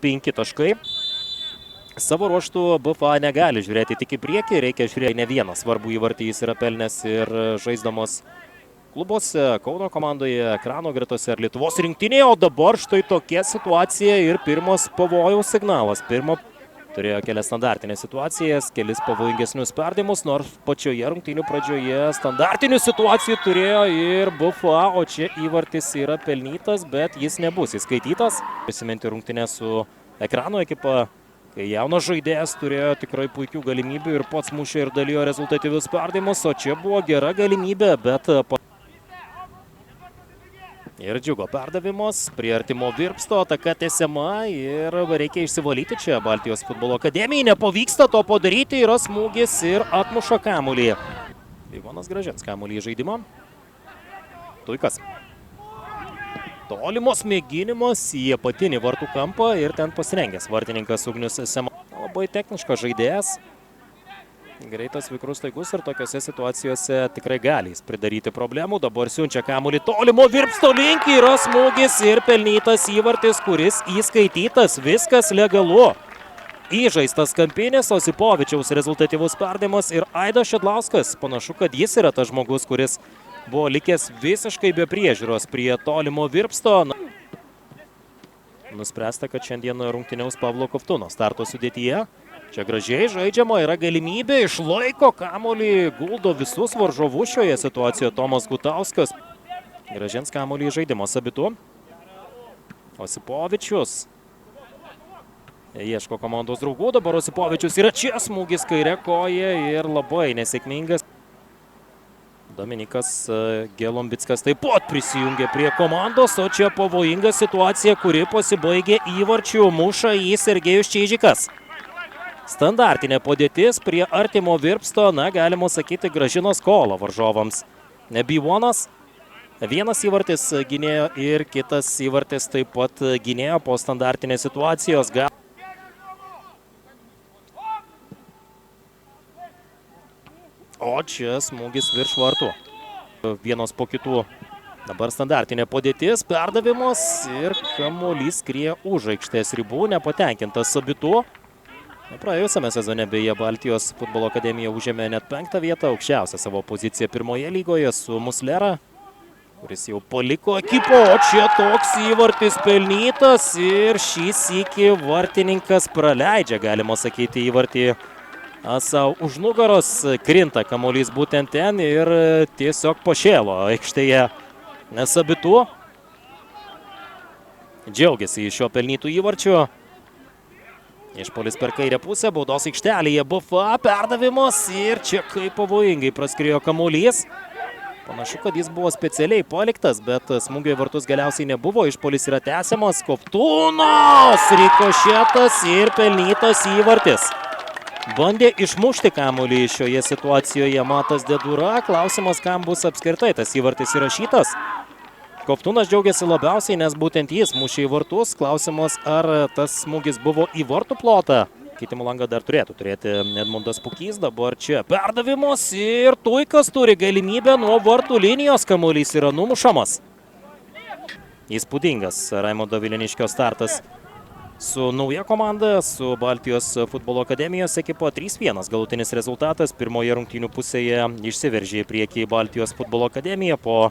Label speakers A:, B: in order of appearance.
A: 5 taškai. Savo ruoštų BFA negali žiūrėti tik į priekį, reikia žiūrėti ne vieną svarbų įvartį, jis yra pelnęs ir žaisdamas klubuose, Kauno komandoje, Ekrano gretose ir Lietuvos rinktinėje, o dabar štai tokia situacija ir pirmas pavojaus signalas. Turėjo kelias standartinės situacijas, kelis pavojingesnius perdavimus, nors pačioje rungtynių pradžioje standartinių situacijų turėjo ir BFA, o čia įvartis yra pelnytas, bet jis nebus įskaitytas. Prisiminti rungtynę su Ekrano ekipa, kai jaunas žaidėjas turėjo tikrai puikių galimybių ir pats mušė ir dalijo rezultatyvius perdavimus, o čia buvo gera galimybė, bet ir Džiugo perdavimas prie artimo Virpsto, ataka tęsiama ir reikia išsivalyti čia Baltijos futbolo akademijai. Nepavyksta to padaryti, yra smūgis ir atmuša kamuolį. Ivanas grąžins kamuolį į žaidimą. Tuikas. Tolimos mėginimas į apatinį vartų kampą ir ten pasirengęs vartininkas Ugnius Sema. Labai techniškas žaidėjas. Greitas, vikrus, taikus ir tokiose situacijose tikrai gali jis pridaryti problemų. Dabar siunčia kamuolį tolimo Virpsto link, yra smūgis ir pelnytas įvartis, kuris įskaitytas. Viskas legalu. Įžaistas kampinis, Osipovičiaus rezultatyvus perdavimas ir Aidas Šidlauskas. Panašu, kad jis yra tas žmogus, kuris buvo likęs visiškai be priežiūros prie tolimo Virpsto. Nuspręsta, kad šiandien rungtyniaus Pavlo Kovtuno starto sudėtyje. Čia gražiai žaidžiama, yra galimybė, išlaiko kamuolį, guldo visus varžovus šioje situacijoje Tomas Gutauskas. Grąžins kamuolį į žaidimo sabitų. Osipovičius. Ieško komandos draugų, dabar Osipovičius yra čia, smūgis kairė koja ir labai nesėkmingas. Dominikas Gelombickas taip pat prisijungė prie komandos, o čia pavojinga situacija, kuri pasibaigė įvarčiu, muša į Sergejus Čeižikas. Standartinė padėtis prie artimo Virpsto, galima sakyti, grąžino skolą varžovams. B1, vienas įvartis gynėjo ir kitas įvartis taip pat gynėjo po standartinės situacijos. O čia smūgis virš vartų. Vienos po kitų. Dabar standartinė padėtis, perdavimas ir kamuolys skrieja už aikštės ribų, nepatenkintas sabitų. Praėjusiame sezone beje Baltijos futbolo akademija užėmė net 5. vietą, aukščiausią savo poziciją pirmoje lygoje su Muslera, kuris jau paliko ekipą, o čia toks įvartis pelnytas ir šį sykį vartininkas praleidžia, galima sakyti, įvartį savo už nugaros, krinta kamuolys būtent ten ir tiesiog pašėlo aikštėje nesabitų. Džiaugiasi iš šio pelnytų įvarčių. Išpuolis per kairę pusę, baudos aikštelėje BFA, perdavimas ir čia kaip pavojingai praskriejo kamuolys. Panašu, kad jis buvo specialiai paliktas, bet smūgio į vartus galiausiai nebuvo, išpuolis yra tęsiamas. Kovtunas, rikošetas ir pelnytas įvartis. Bandė išmušti kamuolį šioje situacijoje Matas Dedura, klausimas, kam bus apskritai tas įvartis įrašytas. Kovtunas džiaugiasi labiausiai, nes būtent jis mušė į vartus. Klausimas, ar tas smūgis buvo į vartų plotą. Keitimo langą dar turėtų turėti Edmundas Pukys. Dabar čia perdavimas ir Tuikas turi galimybę nuo vartų linijos. Kamuolys yra numušamas. Įspūdingas Raimondo Vileniškio startas su nauja komanda, su Baltijos futbolo akademijos ekipa. 3-1 galutinis rezultatas. Pirmoje rungtynių pusėje išsiveržė į priekį Baltijos futbolo akademija po